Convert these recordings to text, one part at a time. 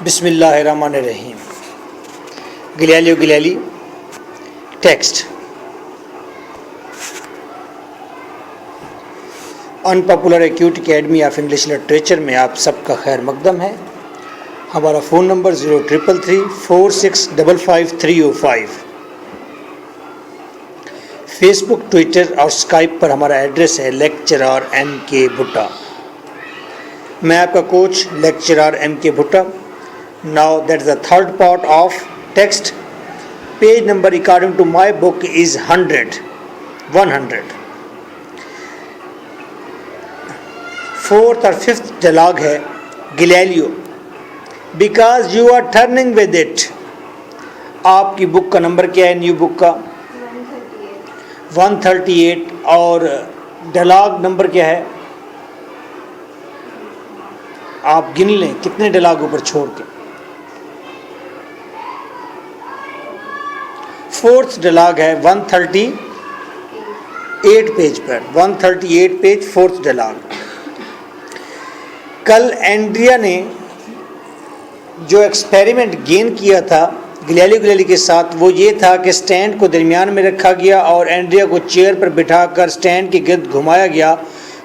बिस्मिल्लाहिर्रहमानिर्रहीम। Galilei text. Unpopular acute academy of English literature में आप सबका खैर मकदम है। हमारा फ़ोन नंबर 033346555305। फेसबुक, ट्विटर और स्काइप पर हमारा एड्रेस है लेक्चरर MK भुट्टा। मैं आपका coach lecturer MK Bhutta. Now that is the third part of text. Page number according to my book is 100. Fourth और fifth dialogue है Galileo. Because you are turning with it. आपकी book का number क्या है? New book का 138 और dialogue number क्या है? आप गिन लें कितने डायलॉग ऊपर छोड़ के। फोर्थ डायलॉग है 138 पेज पर, 138 पेज फोर्थ डायलॉग। कल एंड्रिया ने जो एक्सपेरिमेंट गेन किया था गिलाली के साथ, वो ये था कि स्टैंड को दरमियान में रखा गया और एंड्रिया को चेयर पर बिठाकर स्टैंड के गिर्द घुमाया गया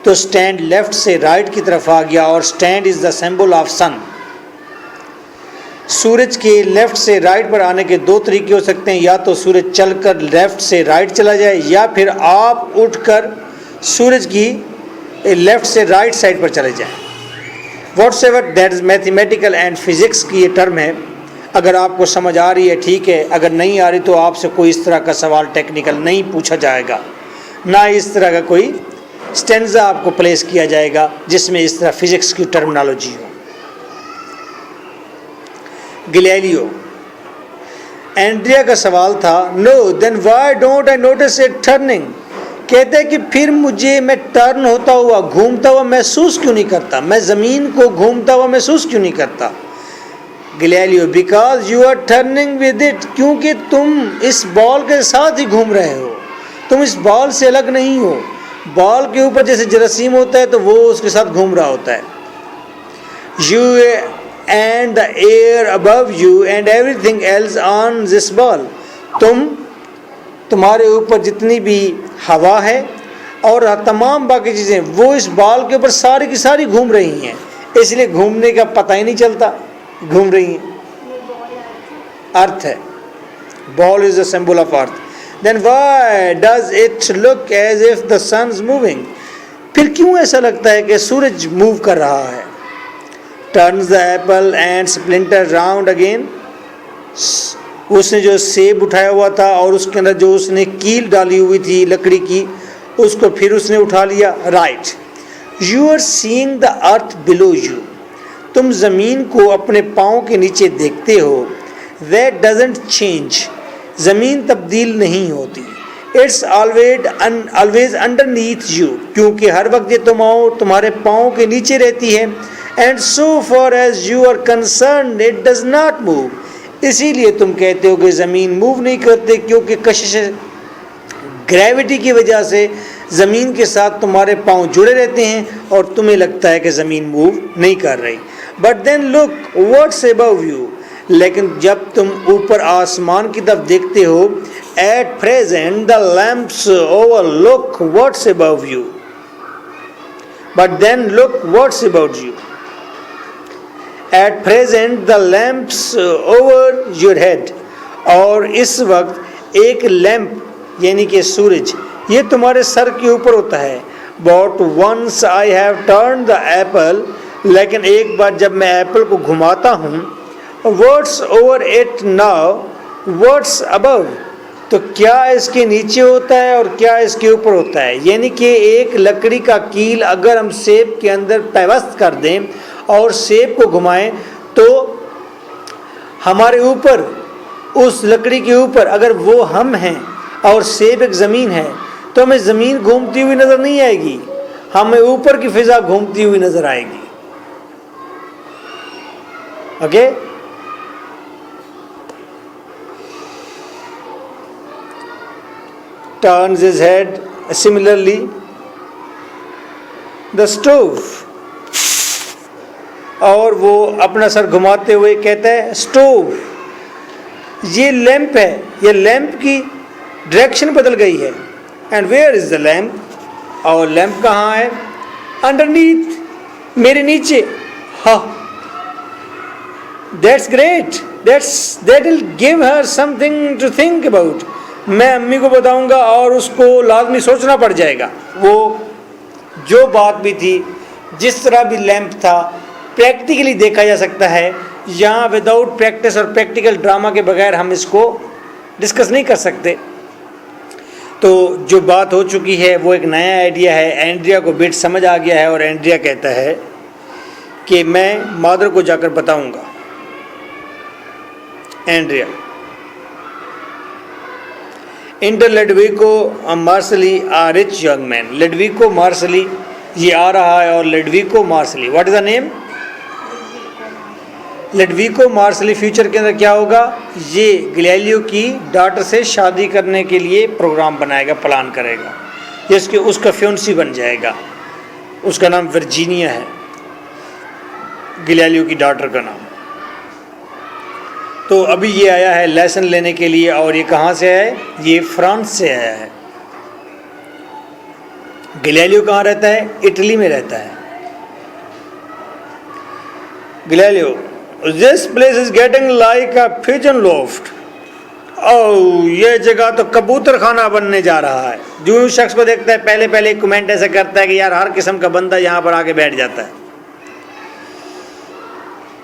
तो स्टैंड लेफ्ट से राइट की तरफ आ गया और stand is the symbol of sun. सूरज के लेफ़्ट से राइट पर आने के दो तरीके हो सकते हैं, या तो सूरज चलकर लेफ़्ट से राइट चला जाए या फिर आप उठकर सूरज की लेफ़्ट से राइट साइड पर चले जाएं। What's ever that is mathematical and physics की ये टर्म है। अगर आपको समझ आ रही है ठीक है, अगर नहीं आ रही तो आपसे कोई इस तरह का सवाल टेक्निकल नहीं पूछा जाएगा, ना इस तरह का कोई स्टेंजा आपको प्लेस किया जाएगा जिसमें इस तरह फिज़िक्स की टर्मिनोलॉजी हो। गिलालियो, एंड्रिया का सवाल था, no then why don't I notice it turning. कहते हैं कि फिर मुझे मैं टर्न होता हुआ, घूमता हुआ महसूस क्यों नहीं करता, मैं ज़मीन को घूमता हुआ महसूस क्यों नहीं करता। Galileo, because you are turning with it, क्योंकि तुम इस बॉल के साथ ही घूम रहे हो, तुम इस बॉल से अलग नहीं हो। बॉल के ऊपर जैसे जरासीम होता है तो वो उसके साथ घूम रहा होता है। You and the air above you and everything else on this ball, तुम्हारे ऊपर जितनी भी हवा है और तमाम बाकी चीज़ें वो इस बॉल के ऊपर सारी की सारी घूम रही हैं, इसलिए घूमने का पता ही नहीं चलता, घूम रही हैं। अर्थ है, ball is the symbol of earth. Then why does it look as if the sun is moving, फिर क्यों ऐसा लगता है कि सूरज मूव कर रहा है। Turns the Apple and splinter round again, उसने जो सेब उठाया हुआ था और उसके अंदर जो उसने कील डाली हुई थी लकड़ी की, उसको फिर उसने उठा लिया। Right, you are seeing the earth below you, तुम ज़मीन को अपने पाँव के नीचे देखते हो। दैट डजंट चेंज, ज़मीन तब्दील नहीं होती। इट्स ऑलवेज अंडरनीथ यू, क्योंकि हर वक्त ये तुम्हारे पाँव के नीचे रहती है। And so far as you are concern it does not move, इसीलिए तुम कहते हो कि ज़मीन मूव नहीं करते, क्योंकि कशिश ग्रेविटी की वजह से ज़मीन के साथ तुम्हारे पाँव जुड़े रहते हैं और तुम्हें लगता है कि ज़मीन मूव नहीं कर रही। But then look what's above you, लेकिन जब तुम ऊपर आसमान की तरफ देखते हो, at present the lamps overlook what's above you, but then look what's about you. At present the lamps over your head, और इस वक्त एक लैंप यानी कि सूरज ये तुम्हारे सर के ऊपर होता है। But once I have turned the apple, लेकिन एक बार जब मैं एप्पल को घुमाता हूँ, what's over it now, what's above, तो क्या इसके नीचे होता है और क्या इसके ऊपर होता है। यानी कि एक लकड़ी का कील अगर हम सेब के अंदर पेवस्त कर दें और सेब को घुमाएं तो हमारे ऊपर, उस लकड़ी के ऊपर अगर वो हम हैं और सेब एक ज़मीन है, तो हमें ज़मीन घूमती हुई नज़र नहीं आएगी, हमें ऊपर की फ़िज़ा घूमती हुई नज़र आएगी। Okay, turns his head. Similarly, the stove, और वो अपना सर घुमाते हुए कहता है स्टोव, ये लैंप है, ये लैंप की डायरेक्शन बदल गई है। And where is the lamp, और लैंप कहाँ है? अंडरनीथ, मेरे नीचे। हाँ, that's great, that will give her something to think about. मैं अम्मी को बताऊंगा और उसको लाजमी सोचना पड़ जाएगा। वो जो बात भी थी, जिस तरह भी लैंप था, प्रैक्टिकली देखा जा सकता है। यहाँ विदाउट प्रैक्टिस और प्रैक्टिकल ड्रामा के बगैर हम इसको डिस्कस नहीं कर सकते। तो जो बात हो चुकी है वो एक नया आइडिया है। एंड्रिया को बिट समझ आ गया है और एंड्रिया कहता है कि मैं मादर को जाकर बताऊंगा। Andrea enter Ludovico Marsili a rich young man. Ludovico Marsili ये आ रहा है, और Ludovico Marsili, what is the name? Ludovico Marsili future के अंदर क्या होगा? ये गैलीलियो की डॉटर से शादी करने के लिए प्रोग्राम बनाएगा, प्लान करेगा। ये उसका फ्योंसी बन जाएगा। उसका नाम वर्जीनिया है, गैलीलियो की डॉटर का नाम। तो अभी ये आया है लेसन लेने के लिए, और ये कहाँ से है? ये फ्रांस से आया है। गैलीलियो कहाँ रहता है? इटली में रहता है। Galileo, this place is getting like a pigeon loft. Oh, ये जगह तो कबूतर खाना बनने जा रहा है। जो शख्स को देखता है पहले पहले एक कमेंट ऐसा करता है कि यार हर किस्म का बंदा यहाँ पर आके बैठ जाता है।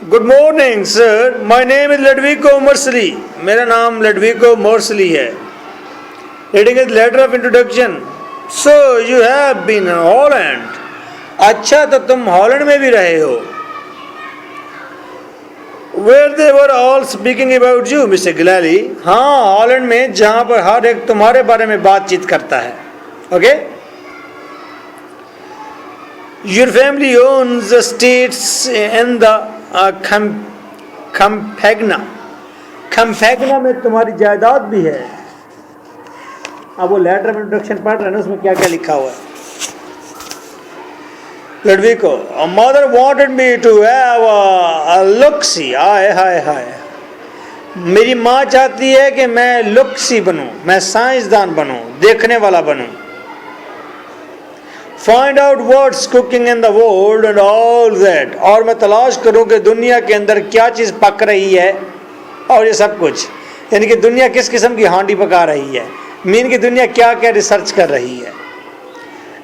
Good morning sir, my name is Ludovico Marsili. मेरा नाम लेडविको मर्सली है। Reading is letter of introduction. So you have been in Holland. अच्छा, तो तुम हॉलैंड में भी रहे हो। Where they were all speaking about you, Mr. गिलाली। हाँ, हॉलैंड में, जहाँ पर हर एक तुम्हारे बारे में बातचीत करता है। Okay, your family owns the states in the Campagna। Campagna में तुम्हारी जायदाद भी है। अब वो लेटर में इंट्रोडक्शन पढ़ रहे हैं ना, उसमें क्या क्या लिखा हुआ है। Ludovico, mother wanted me to have a look-see. हाय हाय हाय, मेरी माँ चाहती है कि मैं लुक-सी बनूं, मैं साइंसदान बनूं, देखने वाला बनूं। Find out what's cooking in the world and all that, और मैं तलाश करूं कि दुनिया के अंदर क्या चीज़ पक रही है और ये सब कुछ, यानी कि दुनिया किस किस्म की हांडी पका रही है, मीन की दुनिया क्या क्या रिसर्च कर रही है।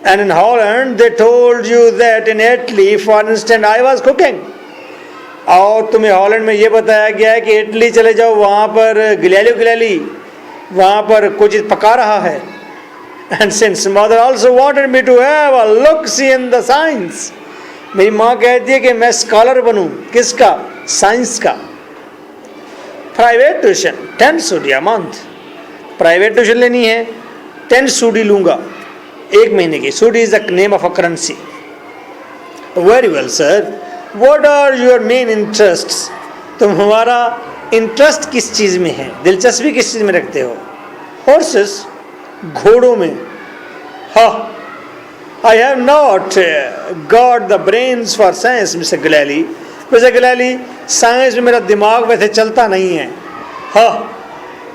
And in Holland they told you that in Italy for instance I was cooking। और तुम्हें हॉलैंड में ये बताया गया है कि इटली चले जाओ, वहाँ पर गिलाली वहाँ पर कुछ चीज़ पका रहा है। And since mother also wanted me to have a look-see in the science, मेरी माँ कहती है कि मैं स्कॉलर बनूँ। किसका? साइंस का। Private tuition 10 scudi a month, private tuition लेनी है, 10 सूडी लूँगा एक महीने की। Scudi is the name of a currency. Very well sir, what are your main interests. तुम हमारा इंटरेस्ट किस चीज़ में है, दिलचस्पी किस चीज़ में रखते हो? हॉर्सेस, घोड़ों में। हाँ, I have not got the brains for science Mister Galilei. Mister Galilei, science में मेरा दिमाग वैसे चलता नहीं है। हाँ,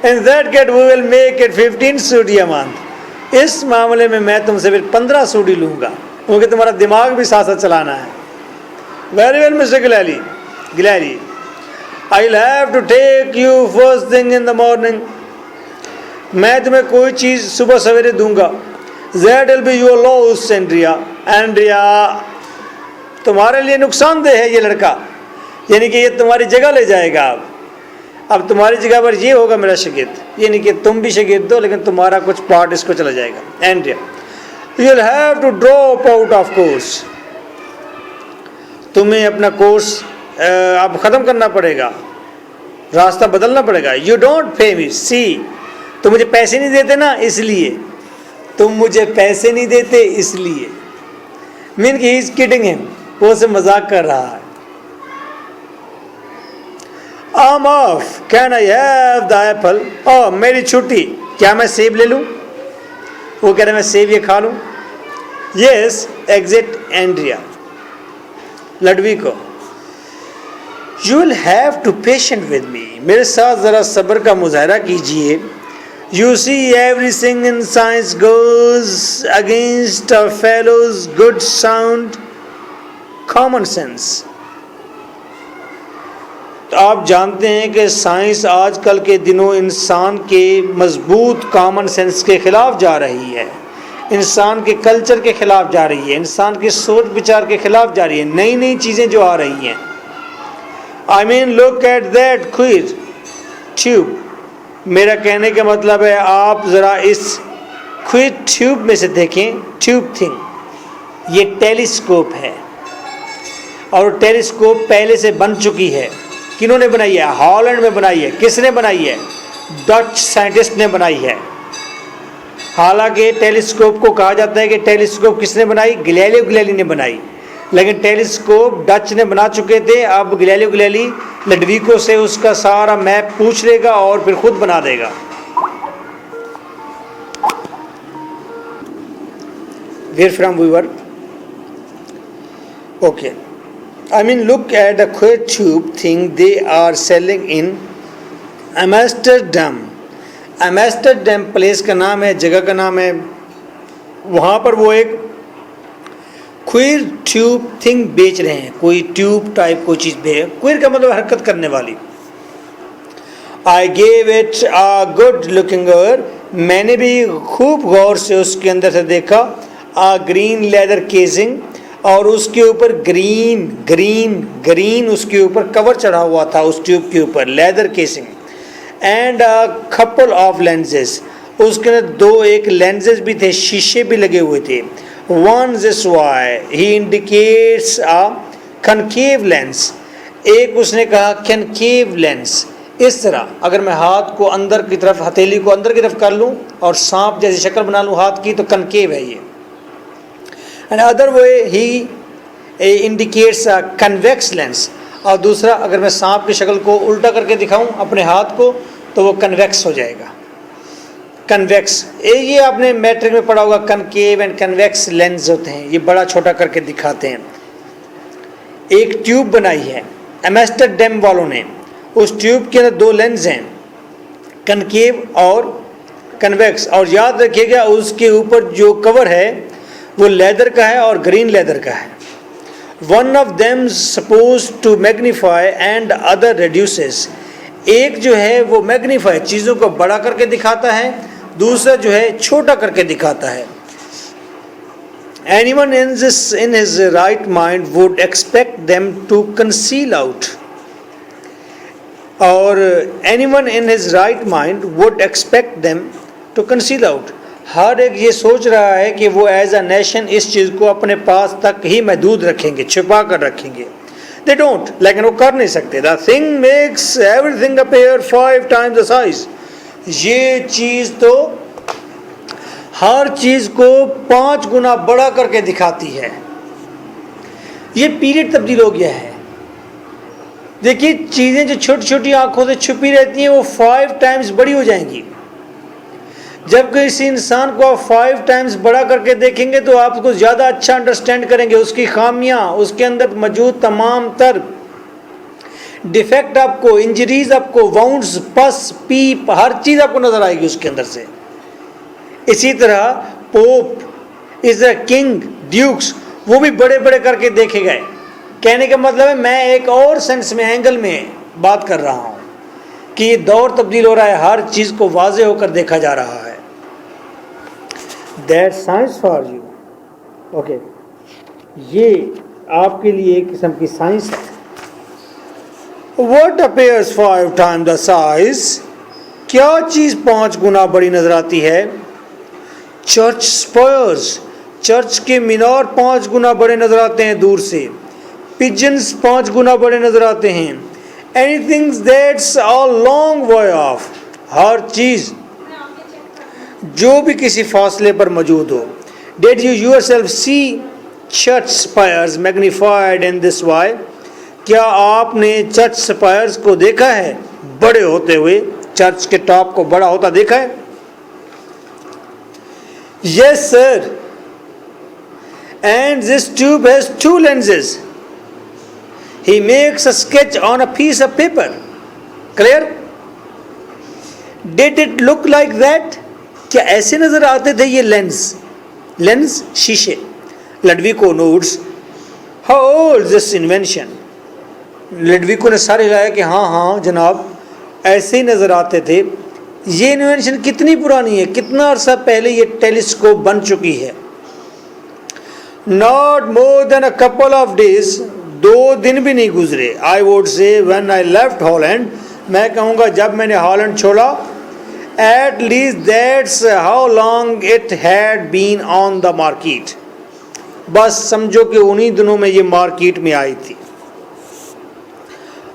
in that case we will make it 15 scudi a month। इस मामले में मैं तुमसे फिर 15 सूडी लूँगा, क्योंकि तुम्हारा दिमाग भी साथ साथ चलाना है। Very well Mister Galilei, I will have to take you first thing in the morning. मैं तुम्हें कोई चीज़ सुबह सवेरे दूंगा। That will be your loss Andrea. Andrea, तुम्हारे लिए नुकसानदेह है ये लड़का, यानी कि ये तुम्हारी जगह ले जाएगा। अब तुम्हारी जगह पर ये होगा मेरा शागिर्द, ये नहीं कि तुम भी शागिर्द दो लेकिन तुम्हारा कुछ पार्ट इसको चला जाएगा। Andrea, you will have to drop out of course. तुम्हें अपना कोर्स अब ख़त्म करना पड़ेगा, रास्ता बदलना पड़ेगा। यू डोंट पे मी, सी, तुम मुझे पैसे नहीं देते ना, इसलिए। तुम मुझे पैसे नहीं देते इसलिए। मीन कि ही इज किडिंग हिम, वो से मजाक कर रहा है। I'm off, can I have the apple? Oh, मेरी छुट्टी, क्या मैं सेब ले लूँ? वो कह रहे मैं सेब ये खा लूँ। Yes, exit Andrea। Ludovico, you will have to patient with me, मेरे साथ ज़रा सब्र का मुजाहरा कीजिए. You see everything in science goes against a fellow's good sound common sense. तो आप जानते हैं कि साइंस आजकल के दिनों इंसान के मजबूत कॉमन सेंस के ख़िलाफ़ जा रही है, इंसान के कल्चर के ख़िलाफ़ जा रही है, इंसान के सोच विचार के ख़िलाफ़ जा रही है. नई नई चीज़ें जो आ रही हैं. I mean look at that queer tube. मेरा कहने का मतलब है आप ज़रा इस क्विर ट्यूब में से देखें. ट्यूब थिंग, ये टेलीस्कोप है और टेलीस्कोप पहले से बन चुकी है. किन्होंने बनाई है? हॉलैंड में बनाई है. किसने बनाई है? डच साइंटिस्ट ने बनाई है. हालांकि टेलीस्कोप को कहा जाता है कि टेलीस्कोप किसने बनाई? गैलीलियो गैलीली ने बनाई, लेकिन टेलीस्कोप डच ने बना चुके थे. अब गैलीलियो गैलीली लडविको से उसका सारा मैप पूछ लेगा और फिर खुद बना देगा. Where from we were? Okay. I mean, look at the queer tube thing they are selling in Amsterdam. Amsterdam place का नाम है, जगह का नाम है. वहाँ पर वो एक क्वीर ट्यूब थिंग बेच रहे हैं. कोई ट्यूब टाइप कोई चीज़ बेच. क्वीर का मतलब हरकत करने वाली. I gave it a good looking over. मैंने भी खूब गौर से उसके अंदर से देखा. अ ग्रीन लेदर केसिंग, और उसके ऊपर ग्रीन ग्रीन ग्रीन उसके ऊपर कवर चढ़ा हुआ था उस ट्यूब के ऊपर, leather casing. And a couple of lenses, उसके अंदर दो एक लेंसेज भी थे, शीशे भी लगे हुए थे. One this why he indicates a concave lens. एक उसने कहा कनकेव लेंस. इस तरह अगर मैं हाथ को अंदर की तरफ, हथेली को अंदर की तरफ कर लूँ और सांप जैसी शक्ल बना लूँ हाथ की, तो कनकेव है ये. And other way he indicates a convex lens. और दूसरा, अगर मैं सांप की शक्ल को उल्टा करके दिखाऊं अपने हाथ को, तो वो कन्वेक्स हो जाएगा. कन्वेक्स, ये आपने मैट्रिक में पढ़ा होगा. कनकेव एंड कन्वेक्स लेंस होते हैं, ये बड़ा छोटा करके दिखाते हैं. एक ट्यूब बनाई है एम्स्टर्डम वालों ने. उस ट्यूब के अंदर दो लेंस हैं, कनकेव और कन्वेक्स. और याद रखिएगा उसके ऊपर जो कवर है वो लेदर का है और ग्रीन लेदर का है. One of them suppose to magnify and other reduces. एक जो है वो मैग्नीफाई, चीज़ों को बड़ा करके दिखाता है, दूसरा जो है छोटा करके दिखाता है. Anyone in his right mind would expect them to conceal out. और anyone in his right mind would expect them to conceal out. हर एक ये सोच रहा है कि वो एज अ नेशन इस चीज़ को अपने पास तक ही महदूद रखेंगे, छुपा कर रखेंगे. दे डोंट, लेकिन वो कर नहीं सकते. The thing makes everything appear 5 times the size. ये चीज़ तो हर चीज़ को 5 गुना बड़ा करके दिखाती है. ये पीरियड तब्दील हो गया है. देखिए, चीज़ें जो छोटी छोटी आंखों से छुपी रहती हैं वो 5 times बड़ी हो जाएंगी. जब किसी इंसान को आप 5 times बड़ा करके देखेंगे तो आप उसको ज़्यादा अच्छा अंडरस्टैंड करेंगे. उसकी खामियां, उसके अंदर मौजूद तमाम तर डिफेक्ट आपको, इंजरीज आपको, वाउंड्स, पस, पीप, हर चीज़ आपको नज़र आएगी उसके अंदर से. इसी तरह pope is a king, dukes, वो भी बड़े बड़े करके देखे गए. कहने का मतलब है, मैं एक और सेंस में, एंगल में बात कर रहा हूँ कि ये दौर तब्दील हो रहा है, हर चीज़ को वाज़े होकर देखा जा रहा है. That science for you. Okay, ये आपके लिए एक किस्म की साइंस है. What appears 5 times the size? क्या चीज़ 5 गुना बड़ी नजर आती है? चर्च स्पायर्स, चर्च के मीनार 5 गुना बड़े नजर आते हैं दूर से. पिजन्स 5 गुना बड़े नजर आते हैं. Anything that's a long way off, हर चीज़ जो भी किसी फासले पर मौजूद हो. Did you yourself see church spires magnified in this way? क्या आपने चर्च स्पायर्स को देखा है बड़े होते हुए? चर्च के टॉप को बड़ा होता देखा है? Yes sir. And this tube has 2 lenses. He makes a sketch on a piece of paper. Clear? Did it look like that? क्या ऐसे नजर आते थे ये लेंस शीशे? Ludovico notes how old this invention. Ludovico ने सारे लाया कि हाँ जनाब ऐसे ही नजर आते थे. ये इन्वेंशन कितनी पुरानी है, कितना अरसा पहले ये टेलीस्कोप बन चुकी है. Not more than a couple of days, 2 दिन भी नहीं गुजरे. I would say when I left Holland, मैं कहूँगा जब मैंने हॉलैंड छोड़ा. At least that's how long it had been on the market. बस समझो कि उन्हीं दिनों में ये मार्केट में आई थी.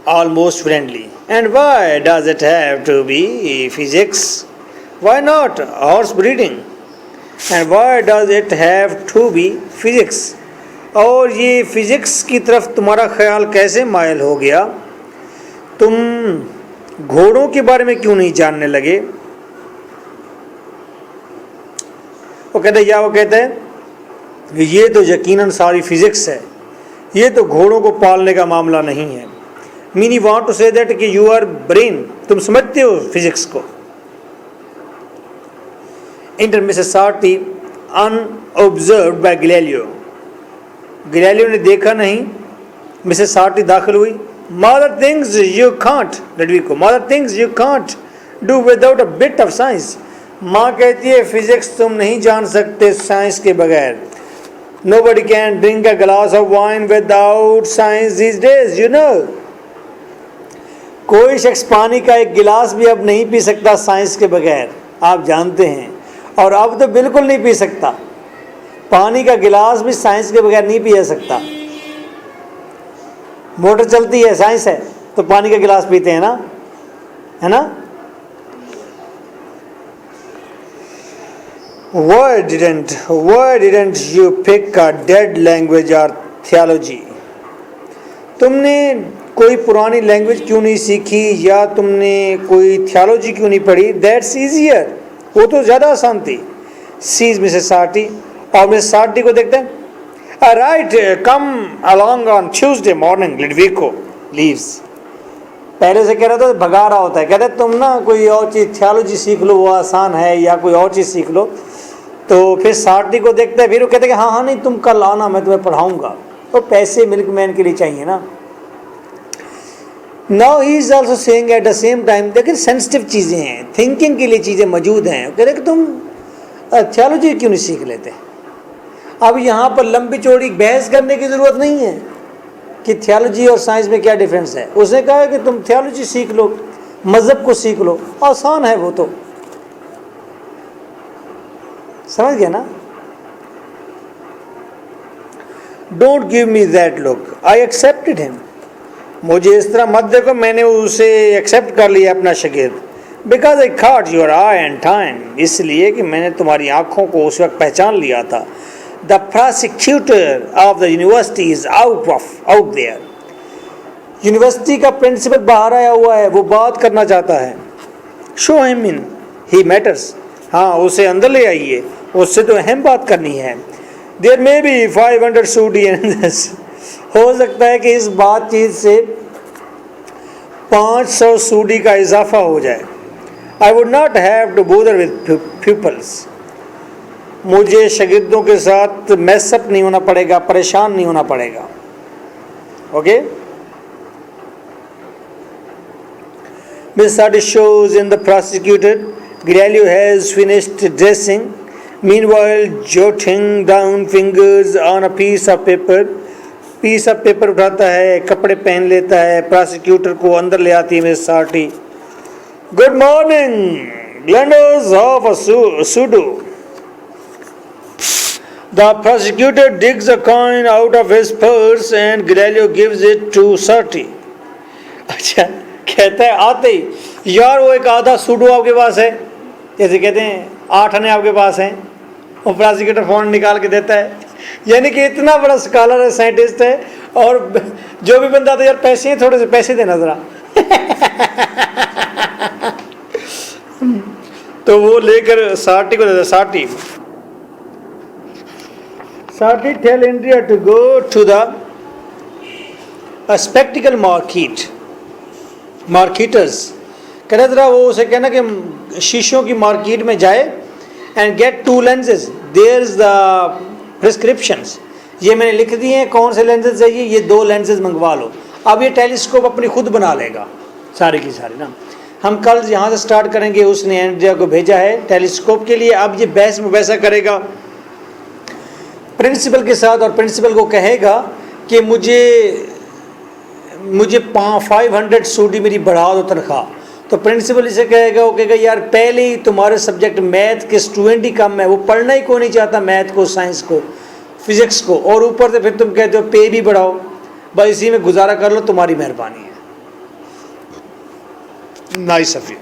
Almost friendly. And why does it have to be physics? Why not horse breeding? And why does it have to be physics? और ये फिजिक्स की तरफ तुम्हारा ख्याल कैसे मायल हो गया? तुम घोड़ों के बारे में क्यों नहीं जानने लगे? वो कहते हैं ये तो यकीनन सारी फिजिक्स है, ये तो घोड़ों को पालने का मामला नहीं है. Meanie want to say that कि यू आर ब्रेन, तुम समझते हो फिजिक्स को. Enter Mrs Sarti unobserved by Galileo. Galileo ने देखा नहीं, मिसेस सार्टी दाखिल हुई. Mother things you can't, Ludovico, mother things you can't do without a bit of science. माँ कहती है फिजिक्स तुम नहीं जान सकते साइंस के बगैर. Nobody can drink a glass of wine without science these days, you know. कोई शख्स पानी का एक गिलास भी अब नहीं पी सकता साइंस के बगैर, आप जानते हैं. और अब तो बिल्कुल नहीं पी सकता. पानी का गिलास भी साइंस के बगैर नहीं पिया सकता. मोटर चलती है, साइंस है, तो पानी का गिलास पीते हैं ना, है ना. Why didn't you pick a dead language or theology? तुमने कोई पुरानी लैंग्वेज क्यों नहीं सीखी या तुमने कोई थियोलॉजी क्यों नहीं पढ़ी? That's easier, वो तो ज़्यादा आसान थी. Sees Mrs. Sarti, और मिसेस सार्टी को देखते हैं. Right, come along on Tuesday morning. Ludvico leaves. पहले से कह रहा था भगा रहा होता है. कहते हैं तुम ना कोई और चीज़ थियोलॉजी सीख लो, वो आसान है, या कोई और चीज़ सीख लो. तो फिर सार्टी को देखते हैं, फिर वो कहते हैं कि हाँ नहीं तुम कल आना, मैं तुम्हें पढ़ाऊँगा. तो पैसे मिल्कमैन के लिए चाहिए ना. Now he is also saying at the same time, देखिए सेंसिटिव चीज़ें हैं, थिंकिंग के लिए चीज़ें मौजूद हैं. कहते हैं कि तुम थियोलॉजी क्यों नहीं सीख लेते? अब यहाँ पर लंबी चौड़ी बहस करने की ज़रूरत नहीं है कि थियोलॉजी और साइंस में क्या डिफरेंस है. उसने कहा कि तुम थियोलॉजी सीख लो, मज़हब को सीख लो, आसान है वो तो. समझ गया ना? Don't give me that look, I accepted him. मुझे इस तरह मत देखो, मैंने उसे एक्सेप्ट कर लिया अपना शागिर्द. Because I thought your I and time, इसलिए कि मैंने तुम्हारी आँखों को उस वक्त पहचान लिया था. The prosecutor of the university is out there. University का प्रिंसिपल बाहर आया हुआ है, वो बात करना चाहता है. Show him in, he matters. हाँ उसे अंदर ले आइए, उससे तो अहम बात करनी है. There may be 500 soldi in this. हो सकता है कि इस बातचीत से 500 सूडी का इजाफा हो जाए. I would not have to bother with peoples. मुझे शागिर्दों के साथ मैसअप नहीं होना पड़ेगा, परेशान नहीं होना पड़ेगा. Okay. Miss Sarti shows in the prosecutor. Grillo has finished dressing. Meanwhile, jotting down fingers on a piece of paper. piece of paper उठाता है, कपड़े पहन लेता है. प्रोसिक्यूटर को अंदर ले आती है miss सार्टी. Good morning, Glendos of a pseudo. The prosecutor digs a coin out of his purse and Grillo gives it to Sarti. अच्छा, कहता है आते ही यार वो एक आधा सूडो आपके पास है, जैसे कहते हैं 8 आने आपके पास हैं. वो प्रोसिक्यूटर फ़ोन निकाल के देता है. यानी कि इतना बड़ा स्कॉलर है, साइंटिस्ट है, और जो भी बंदा था यार पैसे हैं, थोड़े से पैसे देना ज़रा. तो वो लेकर सार्टी को देता. Sarti tell Andrea to go to the a spectacle marketers, कहना जरा वो उसे कहना कि शीशों की मार्केट में जाए and get 2 lenses, there's the prescriptions, ये मैंने लिख दिए हैं कौन से लेंसेज चाहिए, ये 2 लेंसेज मंगवा लो। अब ये टेलीस्कोप अपनी खुद बना लेगा सारी की सारी ना। हम कल यहाँ से स्टार्ट करेंगे, उसने एंड्रिया को भेजा है टेलीस्कोप के लिए। अब ये बहस मुबैसा करेगा प्रिंसिपल के साथ और प्रिंसिपल को कहेगा कि मुझे 500 सूडी मेरी बढ़ा दो तनख्वाह। तो प्रिंसिपल इसे कहेगा, वो कहेगा यार पहले ही तुम्हारे सब्जेक्ट मैथ के स्टूडेंट ही कम है, वो पढ़ना ही को नहीं चाहता मैथ को, साइंस को, फिजिक्स को, और ऊपर से फिर तुम कहते हो पे भी बढ़ाओ, बस इसी में गुजारा कर लो, तुम्हारी मेहरबानी है। Nice of you.